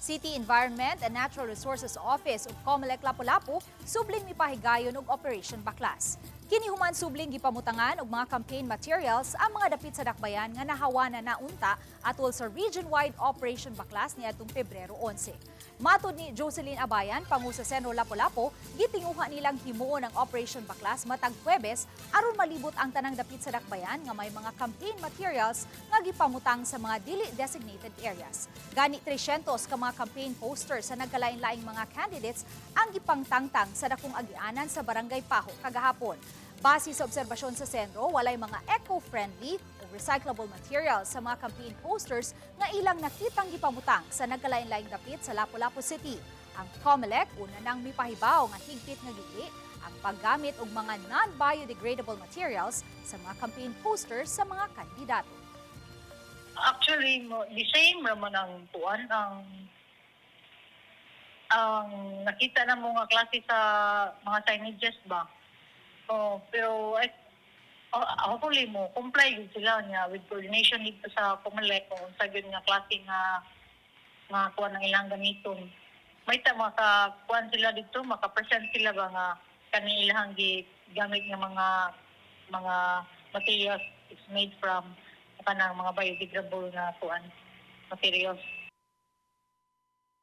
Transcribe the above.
City Environment and Natural Resources Office ug COMELEC Lapu-Lapu subling mipahigayon og Operation Baklas. Kini human subling gipamutangan og mga campaign materials ang mga dapit sa dakbayan nga nahawanan na unta atol sa regionwide Operation Baklas niadtong Pebrero 11. Matod ni Jocelyn Abayan, pangu sa CENRO Lapu-Lapu, gitinguha nilang himuon ang Operation Baklas matag Huwebes aron malibot ang tanang dapit sa dakbayan nga may mga campaign materials nga gipamutang sa mga dili designated areas. Gani 300 ka mga campaign posters sa nagkalain-laing mga candidates ang gipangtangtang sa dakong agianan sa Barangay Paho kagahapon. Base sa obserbasyon sa CENRO, walay mga eco-friendly o recyclable materials sa mga campaign posters nga ilang nakitang gipamutang sa nagkalain-laing dapit sa Lapu-Lapu City. Ang COMELEC una nang mipahibaw nga higpit nga gili ang paggamit og mga non-biodegradable materials sa mga campaign posters sa mga kandidato. Actually, the same raman ang tuan ang nakita na mga klase sa mga signages ba. Pero hopefully mo comply gud sila niya with coordination dito sa COMELEC kung sa gyud nga klase nga kuan ang ilang gamiton. May ta makakuan sila dito, maka-present sila ba nga kani ilang gamit nga mga materials is made from kanang mga biodegradable na kuan materials.